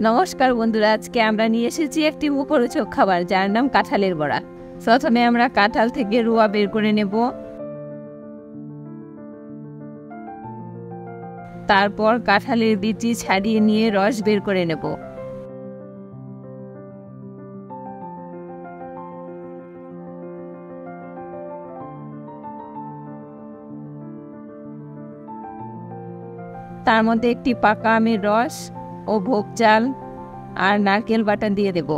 নমস্কার বন্ধুরা, আজকে আমরা নিয়ে এসেছি একটি মুখরোচক খাবার যার নাম কাঁঠালের বড়া। প্রথমে আমরা কাঁঠাল থেকে রুয়া বের করে নেব, তারপর কাঁঠালের বিচি ছাড়িয়ে নিয়ে রস বের করে নেব। তার মধ্যে একটি পাকা আমের রস ও ভোগ চাল আর নারকেল বাটা দিয়ে দেব।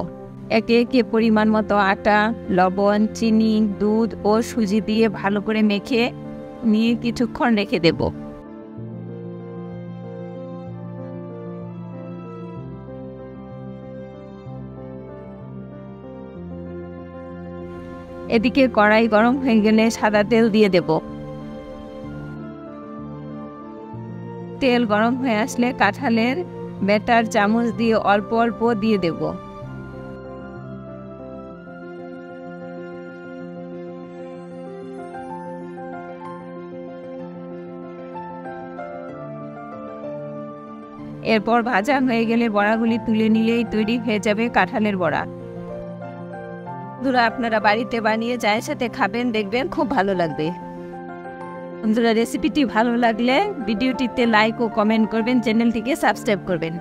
একে একে পরিমাণ মতো আটা, লবণ, চিনি, দুধ ও সুজি দিয়ে ভালো করে মেখে নিয়ে কিছুক্ষণ রেখে দেব। এদিকে কড়াই গরম হয়ে গেলে সাদা তেল দিয়ে দেব। তেল গরম হয়ে আসলে কাঁঠালের ব্যাটার চামচ দিয়ে অল্প অল্প দিয়ে দেব। এরপর ভাজা হয়ে গেলে বড়াগুলি তুলে নিলেই তৈরি হয়ে যাবে কাঁঠালের বড়া। বন্ধুরা, আপনারা বাড়িতে বানিয়ে চায়ের সাথে খাবেন, দেখবেন খুব ভালো লাগবে। বন্ধুরা, রেসিপিটি ভালো লাগলে ভিডিওটিতে লাইক ও কমেন্ট করবেন, চ্যানেলটিকে সাবস্ক্রাইব করবেন।